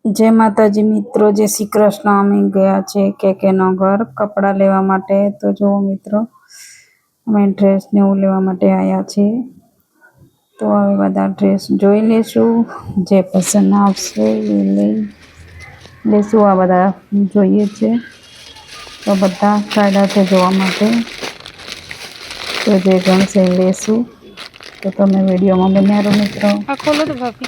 जय माताजी मित्रों, जय श्री कृष्ण। अमे गया छे के नगर कपड़ा लेवा माटे। तो जो मित्रों अमे ड्रेस ने एवुं लेवा माटे आया छे। तो हवे बधा ड्रेस जोई लेशुं, जे पसंद आवशे ए लई लेशुं। आ बधा जोईए छे तो बधा काढ्या छे जोवा माटे। तो जे गमशे ए लेशुं। तो तमे विडियोमां बन्या रहो मित्रों। आ खोलो तो भाभी।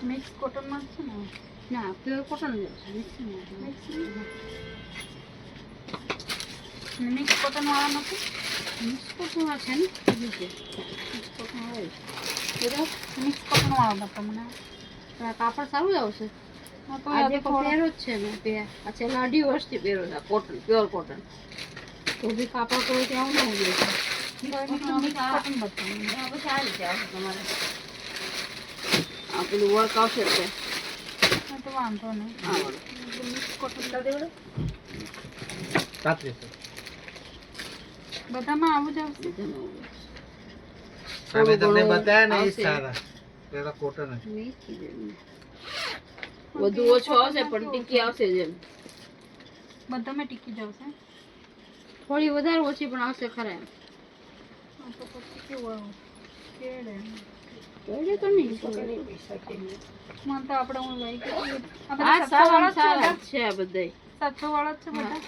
मिक्स कॉटन में छे ना pure cotton mix mix cotton वाला નથી मिक्स कॉटन वाला છે ને मिक्स कॉटन वाला એ मिक्स कॉटन वाला તમને કાપડ સારું આવશે આજે પહેરો જ છે મેં પહેર આ છેલ્લા 2 વર્ષથી પહેરો છે કોટન પ્યોર કોટન તો બી કાપડ કોઈ ત્યાં ન હોય મિક્સ कॉटन બતાવો પછી આ રીતે આવશે તમારે આ પેલું વર્ક આવશે છે તો વાંધો નહીં હા મિક્સ કોટન લા દેવડો રાત્રે બધામાં આવું જ આવશે તમે તમને બતાયા ને એ સારા પેલા કોટન છે વધુ ઓછો આવશે પણ ટીકી આવશે જેમ બધામાં ટીકી જશે થોડી વધારે ઓછી પણ આવશે ખરા તો પછી કેવું કેડે કેડે તો નહીં મન તો આપણે હું લઈ ગઈ આ સારા છે આ બધાય 700 વાળા છે બધા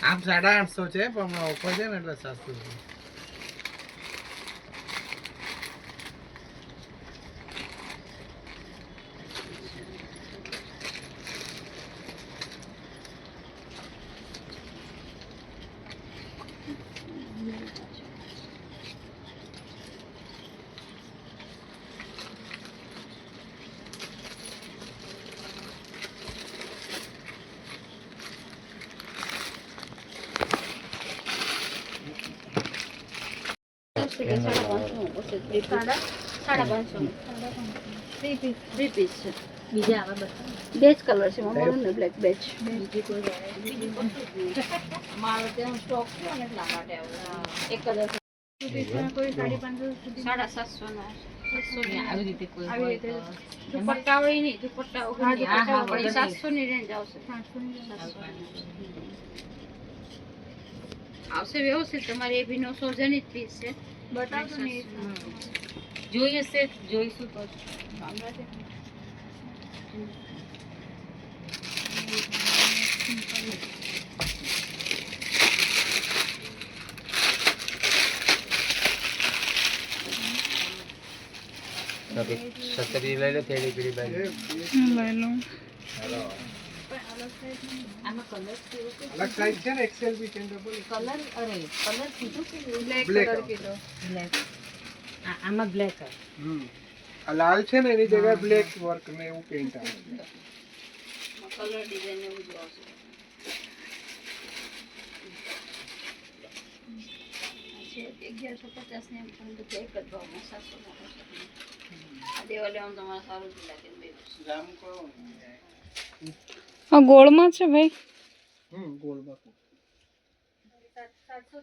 આમ 850 છે પણ ઓફર છે ને એટલે સસ્તું છે બીજા આવા બેચ કલર છે મમ્મી ને બ્લેક બેચ બીજી કોઈ મારો ત્યાં સ્ટોક છે ને એટલા માટે એક જ કોઈ 550 સુધી 750 ના 600 આવી રીતે કોઈ દુપટ્ટા હોય નહીં દુપટ્ટા હોય 700 ની રેન્જ આવશે 700 આવશે વ્યવસ્થિત તમારે એ ભી 900 ની પીસ છે બતાવતો નહીં જોઈએ છે જોઈશું તો સત્તરી લઈ લે થેલી પીડી બાઈ લઈ લો હેલો આમાં કલર અલગ સાઈઝ છે ને એક્સેલ બી છે ડબલ કલર અરે કલર કીધું કે બ્લેક કલર કીધો બ્લેક આમાં બ્લેક આ લાલ છે ને એની જગ્યાએ બ્લેક વર્ક ને એવું પેઇન્ટ આવે કલર ડિઝાઇન એવું જ આવશે છે 1150 ને પણ તો એક જ ભાવમાં 700 આ દેવાલે આમ તમારે સારું જ લાગે બે જામ કો આ ગોળમાં છે ભાઈ ગોળ બાકુ 700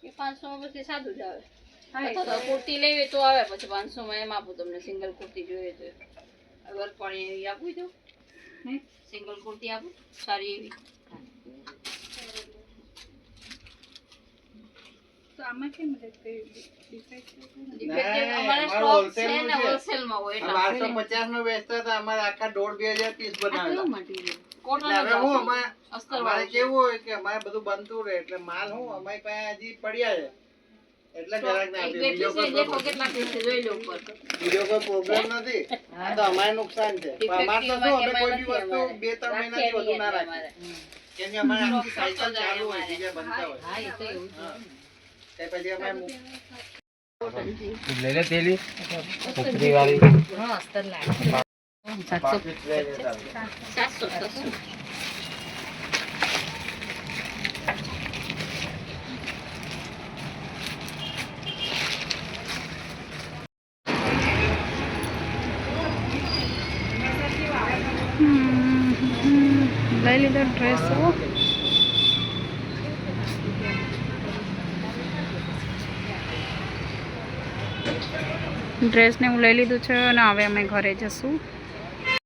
એ 500 માં પછી સાદું જ આવે હા તો કુર્તી લેવી તો આવે પછી 500 માં એમ આપું તમને સિંગલ કુર્તી જોઈએ તો વર્ક પણ એવી આપું તો સિંગલ કુર્તી આપું સારી એવી તો આમાં કેમ હોલસેલ માં હોય એટલે 1250 નો વેચતા હતા અમારે આખા 1.5-2000 પીસ બનાવ્યા કોટન હવે હું અમારે કેવું હોય કે અમારે બધું બનતું રહે એટલે માલ હું અમારી પાસે હજી પડ્યા છે એટલે જરાક ના આપી બીજો કોઈ પ્રોબ્લેમ નથી આ તો અમારે નુકસાન છે પણ અમારે તો શું અમે કોઈ બી વસ્તુ 2-3 મહિનાથી વધુ ના રાખીએ કેમ કે અમારે આખી સાયકલ ચાલુ હોય બીજા બનતા હોય હા એ તો એવું તે પછી અમે લઈ લે તેલી ઉપરી વાળી 700. લઈ લીધો ડ્રેસ ડ્રેસને હું લઈ લીધું છે અને હવે અમે ઘરે જશું.